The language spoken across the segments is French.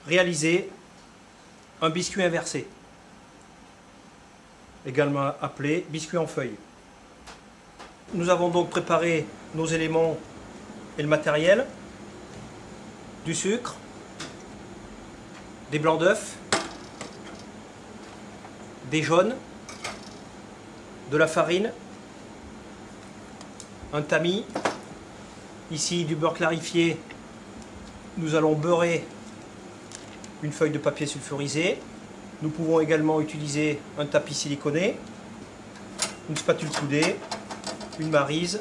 réaliser un biscuit inversé, également appelé biscuit en feuille. Nous avons donc préparé nos éléments et le matériel: du sucre, des blancs d'œufs, des jaunes, de la farine, un tamis, ici du beurre clarifié. Nous allons beurrer une feuille de papier sulfurisé. Nous pouvons également utiliser un tapis siliconé, une spatule coudée, une maryse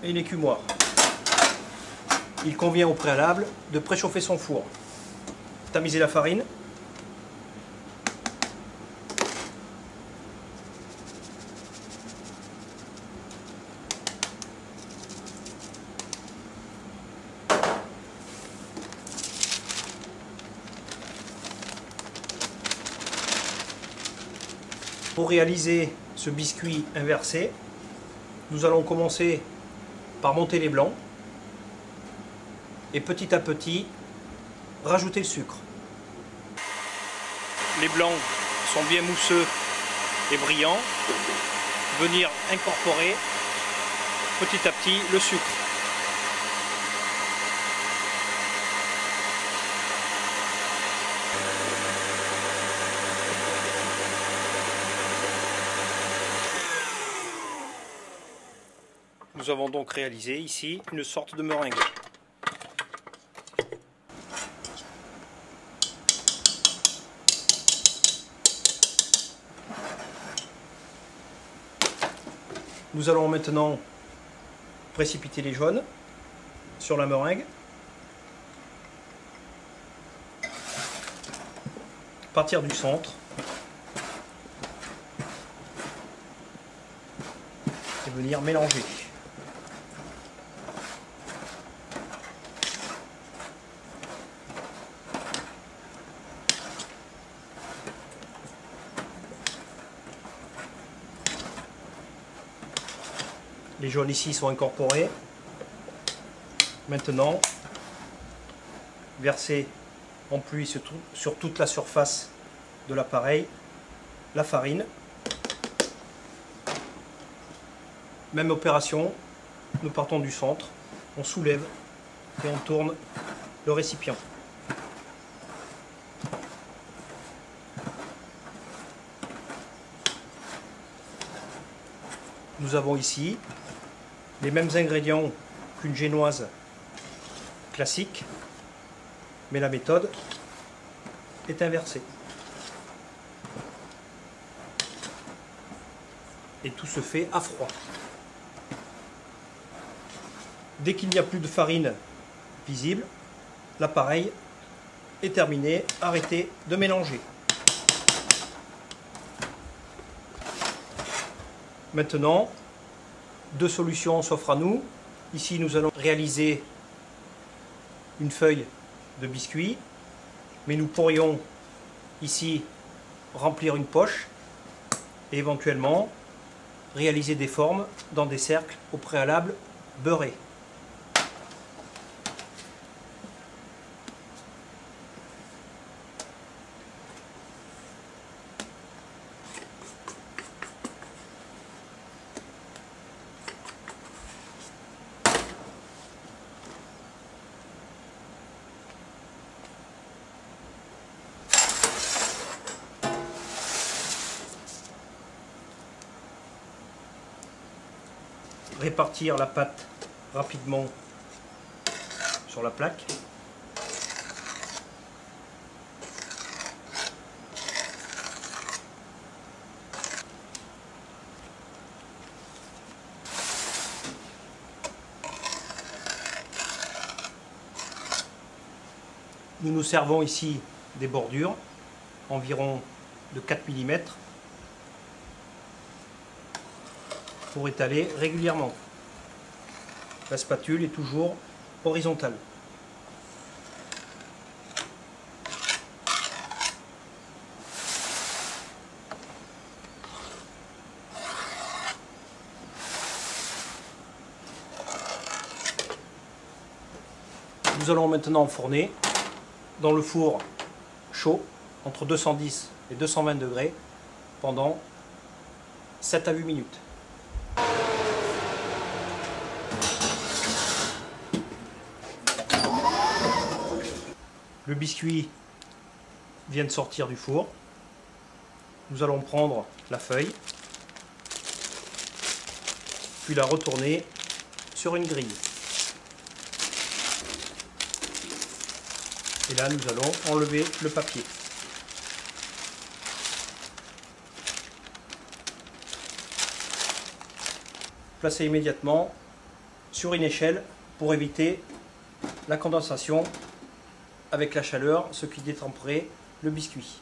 et une écumoire. Il convient au préalable de préchauffer son four. Tamiser la farine. Pour réaliser ce biscuit inversé, nous allons commencer par monter les blancs et petit à petit rajouter le sucre. Les blancs sont bien mousseux et brillants. Venir incorporer petit à petit le sucre. Nous avons donc réalisé ici une sorte de meringue. Nous allons maintenant précipiter les jaunes sur la meringue. Partir du centre. Et venir mélanger. Les jaunes ici sont incorporés. Maintenant, verser en pluie sur toute la surface de l'appareil la farine. Même opération, nous partons du centre, on soulève et on tourne le récipient. Nous avons ici les mêmes ingrédients qu'une génoise classique, mais la méthode est inversée. Et tout se fait à froid. Dès qu'il n'y a plus de farine visible, l'appareil est terminé. Arrêtez de mélanger. Maintenant, deux solutions s'offrent à nous. Ici, nous allons réaliser une feuille de biscuit, mais nous pourrions ici remplir une poche et éventuellement réaliser des formes dans des cercles au préalable beurrés. Répartir la pâte rapidement sur la plaque. Nous nous servons ici des bordures, environ de 4 mm, pour étaler régulièrement. La spatule est toujours horizontale. Nous allons maintenant enfourner dans le four chaud entre 210 et 220 degrés pendant 7 à 8 minutes. Le biscuit vient de sortir du four. Nous allons prendre la feuille, puis la retourner sur une grille. Et là, nous allons enlever le papier. Placer immédiatement sur une échelle pour éviter la condensation avec la chaleur, ce qui détremperait le biscuit.